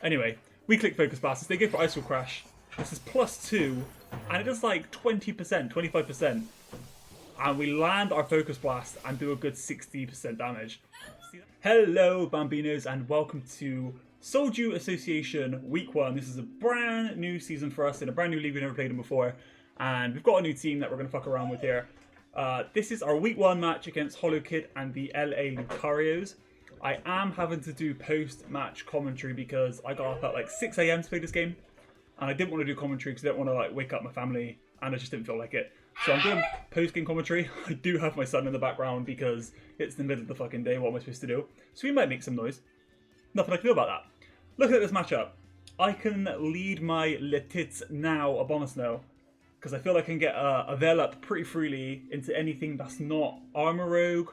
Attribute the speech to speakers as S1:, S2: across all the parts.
S1: Anyway, we click Focus Blasters. They go for Ice Wall Crash. This is +2, and it does like 20%, 25%. And we land our Focus Blast and do a good 60% damage. Hello, Bambinos, and welcome to Soldier Association Week 1. This is a brand new season for us in a brand new league we've never played in before. And we've got a new team that we're going to fuck around with here. This is our Week 1 match against HollowKid and the LA Lucarios. I am having to do post-match commentary because I got up at like 6 AM to play this game. And I didn't want to do commentary because I didn't want to like wake up my family, and I just didn't feel like it. So I'm doing post-game commentary. I do have my son in the background because it's the middle of the fucking day. What am I supposed to do? So we might make some noise. Nothing I can do about that. Look at this matchup. I can lead my Letits now Abomasnow because I feel I can get a Veil up pretty freely into anything that's not Armor Rogue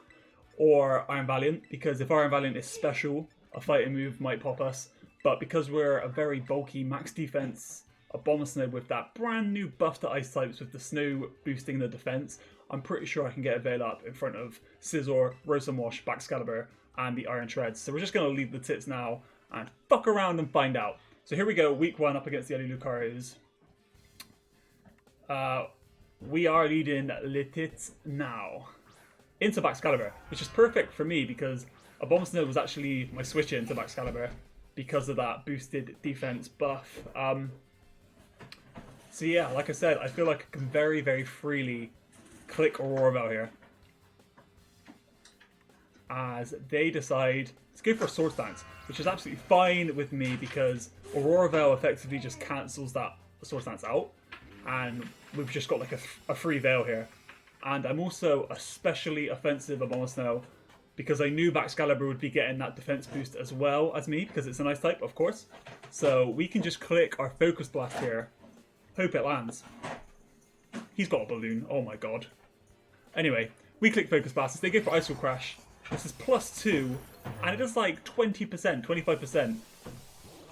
S1: or Iron Valiant, because if Iron Valiant is special, a fighting move might pop us. But because we're a very bulky max defense Abomasnow with that brand new buff to ice types with the snow boosting the defense, I'm pretty sure I can get a Veil up in front of Scizor, Rotom Wash, Baxcalibur, and the Iron Shreds. So we're just going to leave the tits now and fuck around and find out. So here we go, week 1 up against the LA Lucarios. We are leading Letits now into Baxcalibur, which is perfect for me because Abomasnow was actually my switch into Baxcalibur because of that boosted defense buff. So yeah, like I said, I feel like I can very, very freely click Aurora Veil here. As they decide to go for a Sword Stance, which is absolutely fine with me because Aurora Veil effectively just cancels that Sword Stance out. And we've just got like a free Veil here. And I'm also especially offensive Abomasnow because I knew Baxcalibur would be getting that defense boost as well as me because it's an ice type, of course. So we can just click our Focus Blast here. Hope it lands. He's got a balloon. Oh my god. Anyway, we click Focus Blasters. They go for Ice Wall Crash. This is +2, and it does like 20%, 25%.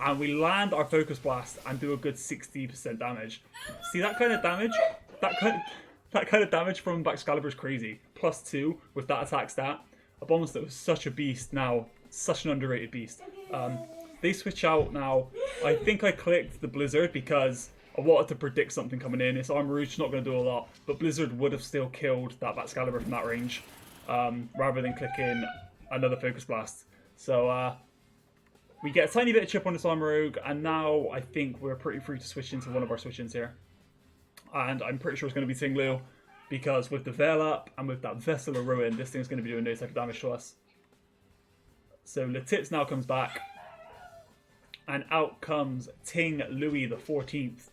S1: And we land our Focus Blast and do a good 60% damage. See that kind of damage? That kind of damage from Baxcalibur is crazy. +2 with that attack stat. Abomasnow was such a beast now. Such an underrated beast. They switch out now. I think I clicked the Blizzard because I wanted to predict something coming in. It's Armor Rouge, not going to do a lot, but Blizzard would have still killed that Baxcalibur from that range, rather than clicking another Focus Blast. So we get a tiny bit of chip on this Armor Rogue, and now I think we're pretty free to switch into one of our switch-ins here. And I'm pretty sure it's going to be Tinglu, because with the Veil up and with that Vessel of Ruin, this thing's going to be doing no type of damage to us. So Letits now comes back, and out comes Ting Louis the 14th.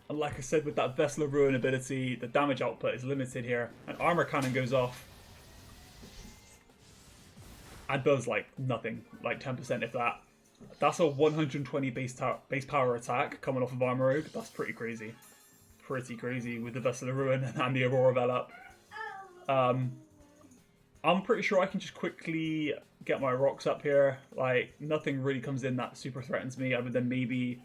S1: And like I said, with that Vessel of Ruin ability, the damage output is limited here. An Armor Cannon goes off and does like nothing, like 10% if that. That's a 120 base power attack coming off of Armor Rogue. That's pretty crazy. Pretty crazy with the Vessel of Ruin and the Aurora Veil up. I'm pretty sure I can just quickly get my rocks up here. Like, nothing really comes in that super threatens me other than maybe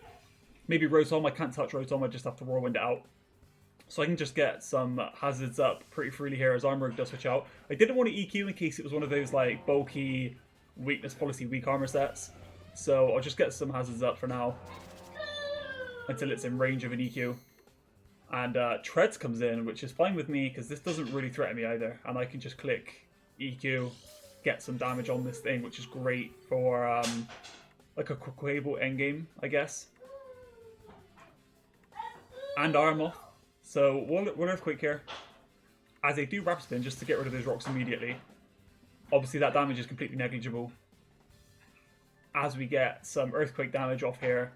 S1: Rotom. I can't touch Rotom, I just have to Whirlwind it out. So I can just get some hazards up pretty freely here as Armor Rogue does switch out. I didn't want to EQ in case it was one of those like bulky weakness policy weak armor sets. So I'll just get some hazards up for now until it's in range of an EQ. And Treads comes in, which is fine with me because this doesn't really threaten me either. And I can just click EQ, get some damage on this thing, which is great for like a Quaquable endgame, I guess. And Armoth. So one Earthquake here. As they do Rapid Spin just to get rid of those rocks immediately. Obviously that damage is completely negligible. As we get some Earthquake damage off here.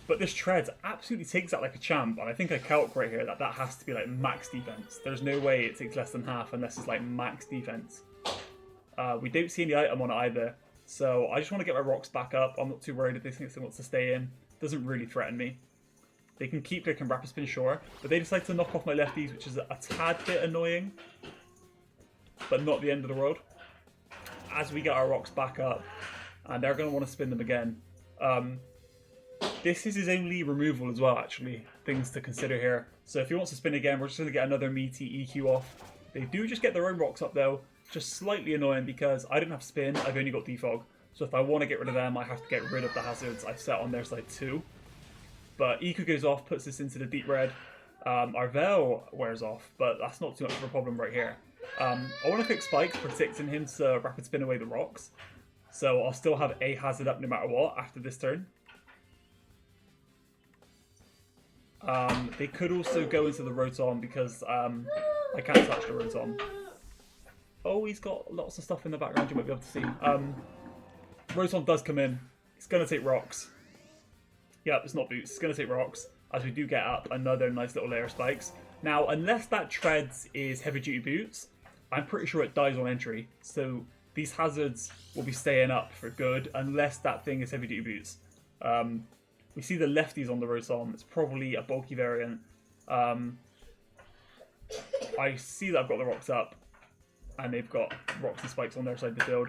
S1: But this Treads absolutely takes that like a champ, and I think I calc right here that has to be like max defense. There's no way it takes less than half unless it's like max defense. We don't see any item on it either, so I just want to get my rocks back up. I'm not too worried if this thing wants to stay in. Doesn't really threaten me. They can keep clicking Rapid Spin, sure, but they decide to knock off my lefties, which is a tad bit annoying, but not the end of the world. As we get our rocks back up, and they're going to want to spin them again. This is his only removal as well, actually. Things to consider here. So if he wants to spin again, we're just going to get another meaty EQ off. They do just get their own rocks up, though. just slightly annoying because I didn't have spin, I've only got defog. So if I want to get rid of them, I have to get rid of the hazards I've set on their side too. But Eco goes off, puts us into the deep red. Our Veil wears off, but that's not too much of a problem right here. I want to click Spikes, predicting him to rapid spin away the rocks. So I'll still have a hazard up no matter what after this turn. They could also go into the Rotom because I can't touch the Rotom. Oh, he's got lots of stuff in the background you might be able to see. Rotom does come in. It's going to take rocks. Yep, it's not boots. It's going to take rocks. As we do get up another nice little layer of spikes. Now, unless that treads is heavy duty boots, I'm pretty sure it dies on entry. So these hazards will be staying up for good unless that thing is heavy duty boots. We see the lefties on the Rotom. It's probably a bulky variant. I see that I've got the rocks up. And they've got rocks and spikes on their side of the field.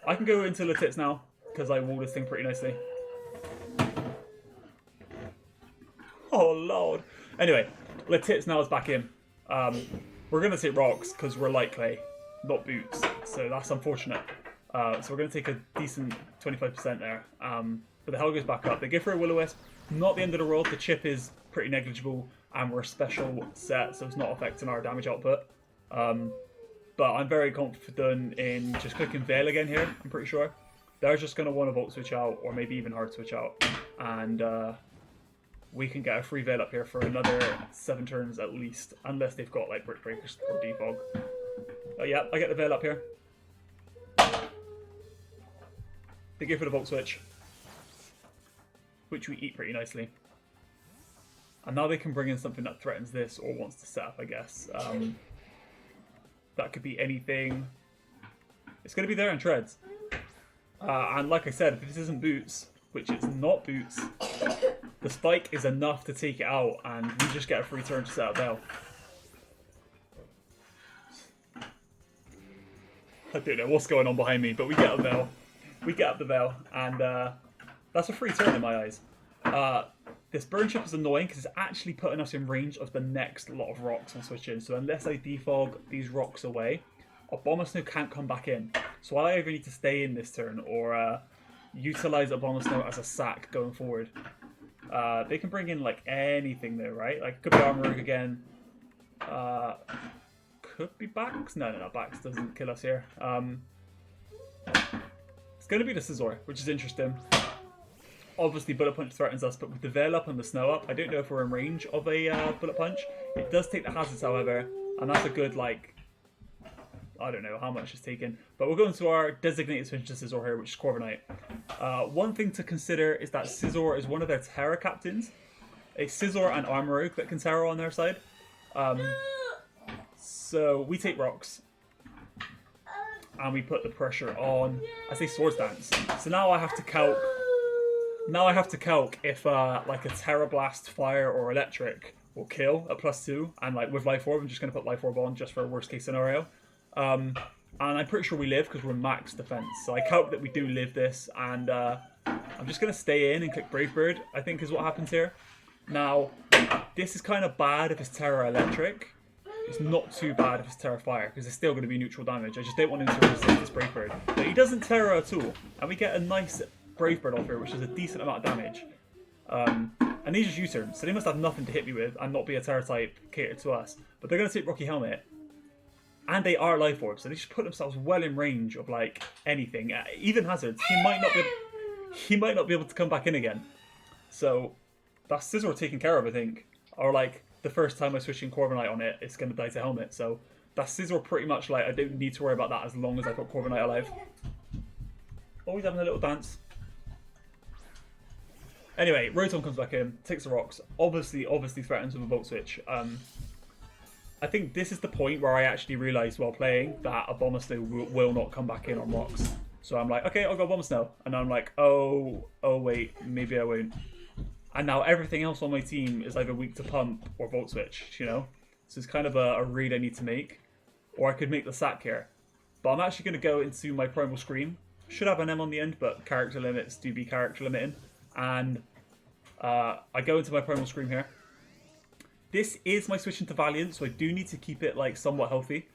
S1: I can go into Latits now, because I wall this thing pretty nicely. Oh, Lord. Anyway, Latits now is back in. We're going to take rocks, because we're light clay, not boots. So that's unfortunate. So we're going to take a decent 25% there. But the hell goes back up. They go for a Will-O-Wisp. Not the end of the world. The chip is pretty negligible, and we're a special set, so it's not affecting our damage output. But I'm very confident in just clicking Veil again here, I'm pretty sure. They're just going to want to Volt Switch out, or maybe even Hard Switch out. And we can get a free Veil up here for another 7 turns at least, unless they've got like Brick Breakers or Defog. Yeah, I get the Veil up here. They go for the Volt Switch, which we eat pretty nicely. And now they can bring in something that threatens this or wants to set up, I guess. That could be anything. It's going to be there in treads. And like I said, if this isn't boots, which it's not boots, the spike is enough to take it out, and we just get a free turn to set up Veil. I don't know what's going on behind me, but we get up Veil. We get up the Veil, and that's a free turn in my eyes. This burn chip is annoying because it's actually putting us in range of the next lot of rocks on switching. So unless I defog these rocks away, Abomasnow can't come back in. So I either need to stay in this turn or utilize Abomasnow as a sack going forward. They can bring in like anything though, right? Like could be Armorook again. Could be Bax. No, Bax doesn't kill us here. It's going to be the Scizor, which is interesting. Obviously, Bullet Punch threatens us, but with the Veil up and the Snow up, I don't know if we're in range of a Bullet Punch. It does take the hazards, however, and that's a good, like, I don't know how much it's taken. But we'll go into our designated switch to Scizor here, which is Corviknight. One thing to consider is that Scizor is one of their Terra captains. It's Scizor and Armorook that can Terra on their side. So we take rocks. And we put the pressure on, I say Swords Dance. So now I have to calc. Now I have to calc if like a Terra Blast, Fire, or Electric will kill at +2, and like with Life Orb, I'm just going to put Life Orb on just for a worst case scenario. And I'm pretty sure we live because we're max defense. So I calc that we do live this, and I'm just going to stay in and click Brave Bird, I think is what happens here. Now, this is kind of bad if it's Terra Electric. It's not too bad if it's Terra Fire, because it's still going to be neutral damage. I just don't want him to resist this Brave Bird. But he doesn't Terra at all, and we get a nice Brave Bird off here, which is a decent amount of damage. And these are U-turns, so they must have nothing to hit me with and not be a Terra type catered to us. But they're going to take Rocky Helmet, and they are Life Orb, so they just put themselves well in range of like anything, even hazards. He might not be able to come back in again. So that's Scizor taken care of, I think. Or like the first time I switch in Corviknight on it, it's going to die to Helmet. So that's Scizor pretty much like I don't need to worry about that as long as I've got Corviknight alive. Always having a little dance. Anyway, Rotom comes back in, takes the rocks, obviously threatens with a Volt Switch. I think this is the point where I actually realised while playing that Abomasnow will not come back in on rocks. So I'm like, okay, I'll go Abomasnow. And I'm like, oh wait, maybe I won't. And now everything else on my team is either weak to Pump or Volt Switch, you know? So it's kind of a read I need to make. Or I could make the sack here. But I'm actually going to go into my Primal Scream. Should have an M on the end, but character limits do be character limiting. And I go into my Primal Scream here. This is my switch into Valiant, so I do need to keep it like somewhat healthy.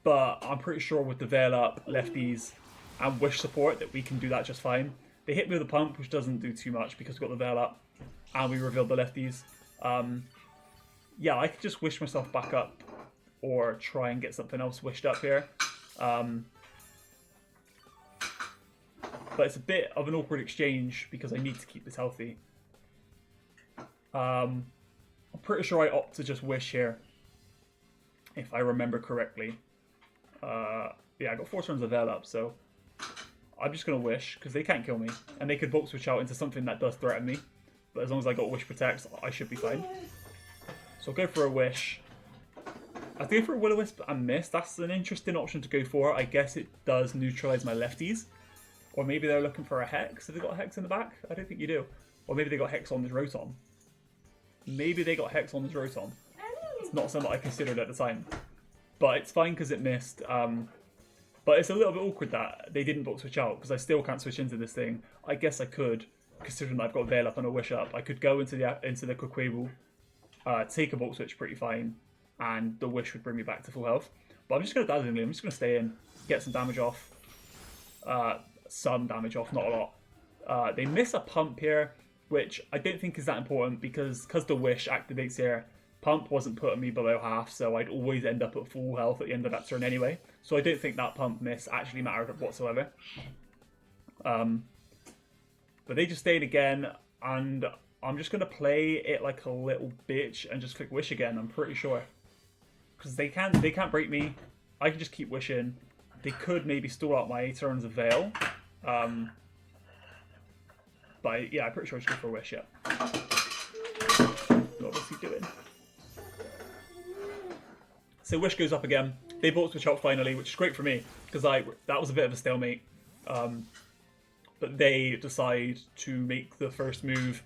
S1: but I'm pretty sure with the Veil Up, lefties, and Wish support that we can do that just fine. They hit me with a pump, which doesn't do too much because we've got the Veil Up, and we revealed the lefties. Yeah, I could just wish myself back up, or try and get something else wished up here. But it's a bit of an awkward exchange because I need to keep this healthy. I'm pretty sure I opt to just wish here, if I remember correctly. Yeah, I got 4 turns of Veil Up, so I'm just going to wish, because they can't kill me. And they could Volt Switch out into something that does threaten me. But as long as I got Wish Protects, I should be fine. So I'll go for a wish. I go for a Will-O-Wisp and miss. That's an interesting option to go for. I guess it does neutralize my lefties. Or maybe they're looking for a Hex. Have they got a Hex in the back? I don't think you do. Or maybe they got Hex on this Rotom. Maybe they got Hex on this Rotom. It's not something I considered at the time. But it's fine because it missed. But it's a little bit awkward that they didn't Volt Switch out, because I still can't switch into this thing. I guess I could, considering that I've got Veil Up and a Wish Up. I could go into the Quaquaval, take a Volt Switch pretty fine, and the Wish would bring me back to full health. But I'm just going to Dazzling Gleam. I'm just going to stay in, get some damage off. Some damage off, not a lot. They miss a Pump here, which I don't think is that important, because the Wish activates here. Pump wasn't putting me below half, so I'd always end up at full health at the end of that turn anyway. So I don't think that Pump miss actually mattered whatsoever. But they just stayed again, and I'm just going to play it like a little bitch and just click Wish again, I'm pretty sure. Because they can't break me. I can just keep wishing. They could maybe stall out my turns of Veil. But yeah, I'm pretty sure I should go for a Wish, yeah. What's he doing? So Wish goes up again. They Volt Switch out finally, which is great for me, because that was a bit of a stalemate. But they decide to make the first move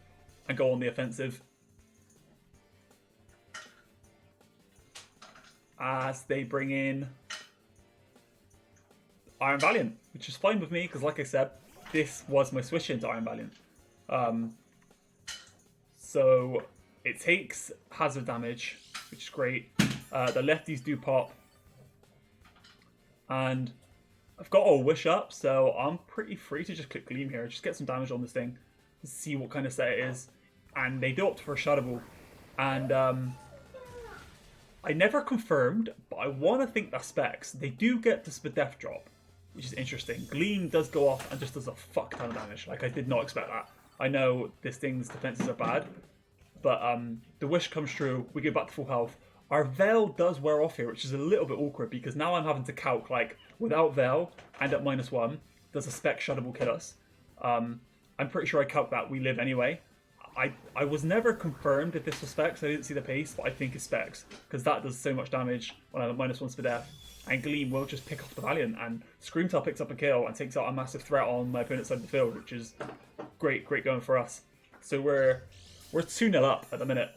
S1: and go on the offensive. As they bring in Iron Valiant, which is fine with me, because like I said, this was my switch into Iron Valiant. So it takes hazard damage, which is great. The lefties do pop. And I've got a Wish Up, so I'm pretty free to just click Gleam here. Just get some damage on this thing. See what kind of set it is. And they do opt for a Shadow Ball. And I never confirmed, but I want to think that's Specs. They do get the Spadef drop, which is interesting. Gleam does go off and just does a fuck ton of damage. Like, I did not expect that. I know this thing's defenses are bad, but the Wish comes true. We go back to full health. Our Veil does wear off here, which is a little bit awkward, because now I'm having to calc, like, without Veil and at -1, does a Spec Shadow Ball kill us? I'm pretty sure I calc that we live anyway. I was never confirmed if this was Specs. I didn't see the pace, but I think it's Specs, because that does so much damage when I'm at -1 Spadef. And Gleam will just pick off the Valiant, and Screamtail picks up a kill and takes out a massive threat on my opponent's side of the field, which is great going for us. So we're 2-0 up at the minute,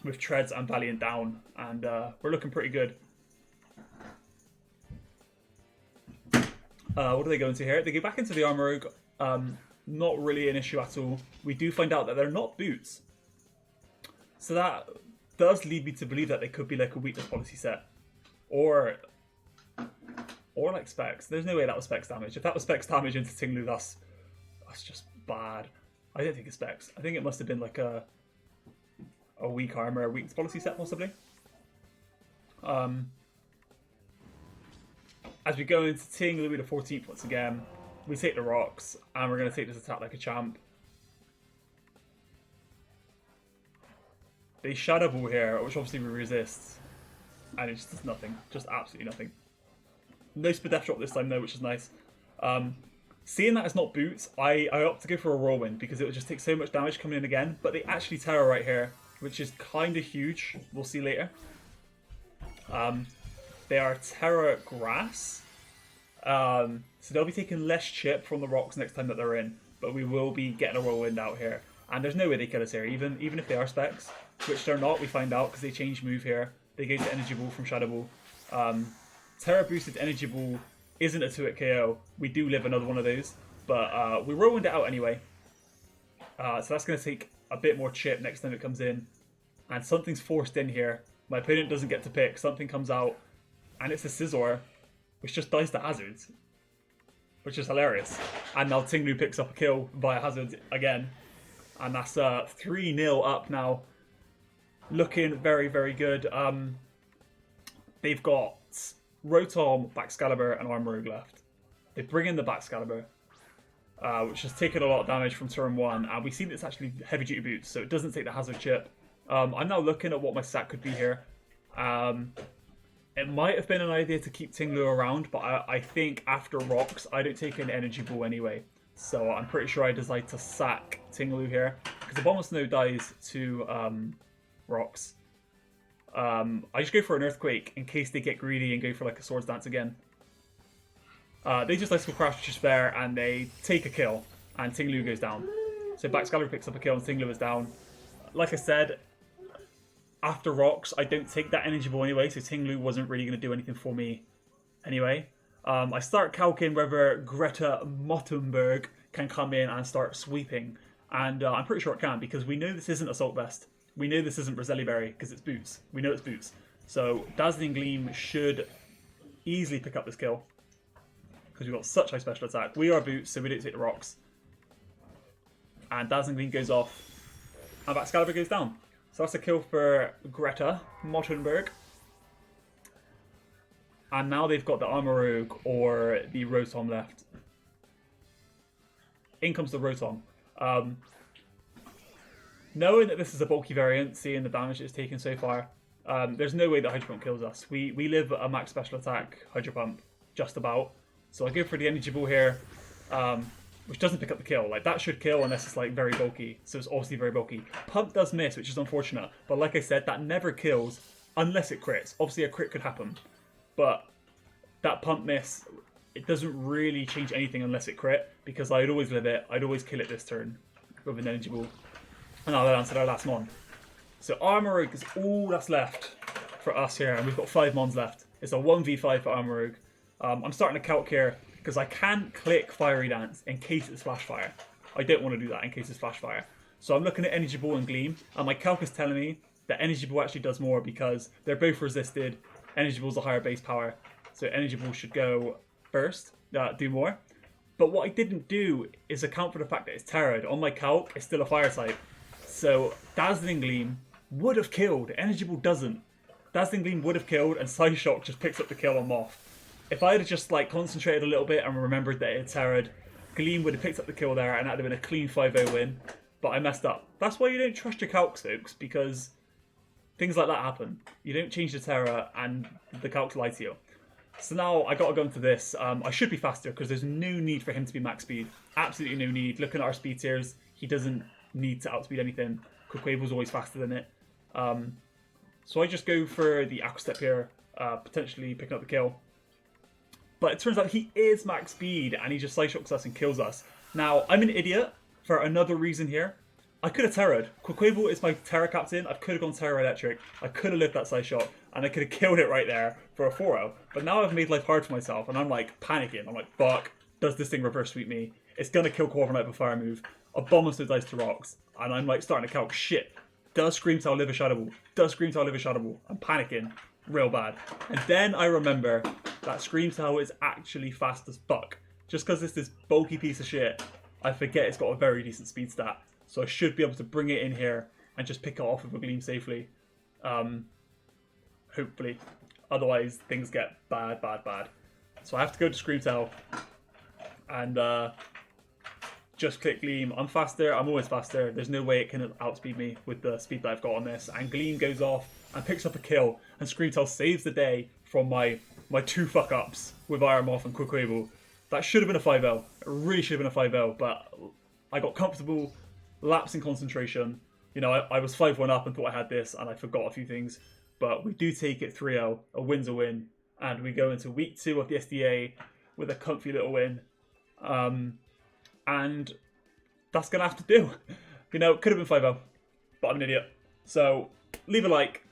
S1: with Treads and Valiant down, and we're looking pretty good. What do they go into here? They go back into the Armorogue. Not really an issue at all. We do find out that they're not boots. So that does lead me to believe that they could be like a weakness policy set. Or like Specs. There's no way that was Specs damage. If that was Specs damage into Tinglu, that's just bad. I don't think it's Specs. I think it must have been like a weak armor, a weakness policy set possibly. As we go into Ting Louis the 14th once again, we take the rocks, and we're going to take this attack like a champ. They Shadow Ball here, which obviously we resist, and it just does nothing. Just absolutely nothing. No Spadef drop this time though, which is nice. Seeing that it's not boots, I opt to go for a Whirlwind, because it would just take so much damage coming in again, but they actually Terror right here, which is kind of huge. We'll see later. They are Terra Grass. So they'll be taking less chip from the rocks next time that they're in, but we will be getting a Whirlwind out here. And there's no way they kill us here, even if they are Specs, which they're not, we find out, because they change move here. They go to Energy Ball from Shadow Ball. Terra Boosted Energy Ball isn't a 2-hit KO. We do live another one of those, but we Whirlwind it out anyway. So that's going to take a bit more chip next time it comes in. And something's forced in here. My opponent doesn't get to pick. Something comes out. and it's a Scizor, which just dies to hazards, which is hilarious. And now Tinglu picks up a kill via hazard again, and that's 3-0 up now. Looking very, very good. They've got Rotom, Baxcalibur, and Armarouge left. They bring in the Baxcalibur, which has taken a lot of damage from turn 1, and we see that it's actually heavy duty boots, so it doesn't take the hazard chip. I'm now looking at what my stack could be here. It might have been an idea to keep Tinglu around, but I think after rocks, I don't take an energy ball anyway. So I'm pretty sure I decide to sack Tinglu here, because Abomasnow dies to rocks. I just go for an Earthquake in case they get greedy and go for like a Swords Dance again. They just like to crash Despair and they take a kill, and Tinglu goes down. So Baxcalibur picks up a kill and Tinglu is down. Like I said, after rocks, I don't take that energy ball anyway, so Tinglu wasn't really going to do anything for me anyway. I start calculating whether Greta Mottenberg can come in and start sweeping, and I'm pretty sure it can, because we know this isn't Assault Vest. We know this isn't Roselli Berry, because it's Boots. We know it's Boots. So Dazzling Gleam should easily pick up this kill, because we've got such high special attack. We are Boots, so we don't take the rocks. And Dazzling Gleam goes off, and Baxcalibur goes down. So that's a kill for Greta Mottenberg. And now they've got the Armarouge or the Rotom left. In comes the Rotom. Knowing that this is a bulky variant, seeing the damage it's taken so far, there's no way that Hydro Pump kills us. We live a max special attack Hydro Pump, just about. So I go for the Energy Ball here, which doesn't pick up the kill. Like, that should kill unless it's like very bulky. So it's obviously very bulky. Pump does miss, which is unfortunate. But like I said, that never kills unless it crits. Obviously a crit could happen. But that pump miss, it doesn't really change anything unless it crit, because I'd always live it. I'd always kill it this turn with an Energy Ball. And now that answered our last mon. So Armarouge is all that's left for us here, and we've got 5 mons left. It's a 1v5 for Armarouge. I'm starting to calc here, because I can't click Fiery Dance in case it's Flash Fire. I don't want to do that in case it's Flash Fire. So I'm looking at Energy Ball and Gleam, and my calc is telling me that Energy Ball actually does more because they're both resisted. Energy Ball's a higher base power, so Energy Ball should go first, do more. But what I didn't do is account for the fact that it's Terrad. On my calc, it's still a Fire type. So Dazzling Gleam would have killed. Energy Ball doesn't. Dazzling Gleam would have killed, and Psyshock just picks up the kill on Moth. If I had just like concentrated a little bit and remembered that it's Terrad, Gleam would have picked up the kill there, and that would have been a clean 5-0 win. But I messed up. That's why you don't trust your calcs, folks, because things like that happen. You don't change the Terra, and the calcs lie to you. So now I got to go into this. I should be faster because there's no need for him to be max speed. Absolutely no need. Looking at our speed tiers, he doesn't need to outspeed anything. Quick was always faster than it. So I just go for the Aqua Step here, potentially picking up the kill. But it turns out he is max speed, and he just Psyshocks us and kills us. Now, I'm an idiot for another reason here. I could have Terra'd. Quaquaval is my Terra captain. I could have gone Terra Electric. I could have lived that Psyshock, and I could have killed it right there for a 4-0. But now I've made life hard for myself, and I'm like panicking. I'm like, fuck, does this thing reverse sweep me? It's going to kill Corviknight with a fire move. Abomasnow dies to rocks. And I'm like starting to calc, shit, does Screamtail live a Shadow Ball? Does Screamtail live a Shadow Ball? I'm panicking real bad. And then I remember that Screamtail is actually fast as fuck. Just because it's this bulky piece of shit, I forget it's got a very decent speed stat. So I should be able to bring it in here and just pick it off with a Gleam safely. Hopefully. Otherwise, things get bad. So I have to go to Screamtail and just click Gleam. I'm faster. I'm always faster. There's no way it can outspeed me with the speed that I've got on this. And Gleam goes off and picks up a kill. And Screamtail saves the day from my 2 fuck-ups with Iron Moth and Quaquaval. That should have been a 5-0. It really should have been a 5-0. But I got comfortable, lapse in concentration. You know, I was 5-1 up and thought I had this, and I forgot a few things. But we do take it 3-0. A win's a win. And we go into week 2 of the SDA with a comfy little win. And that's going to have to do. You know, it could have been 5-0, but I'm an idiot. So leave a like,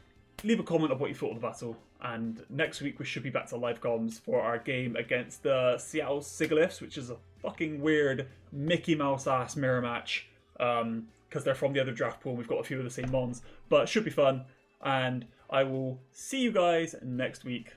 S1: leave a comment of what you thought of the battle. And next week we should be back to live comms for our game against the Seattle Sigilyphs, which is a fucking weird Mickey Mouse ass mirror match. Because they're from the other draft pool and we've got a few of the same mons. But it should be fun. And I will see you guys next week.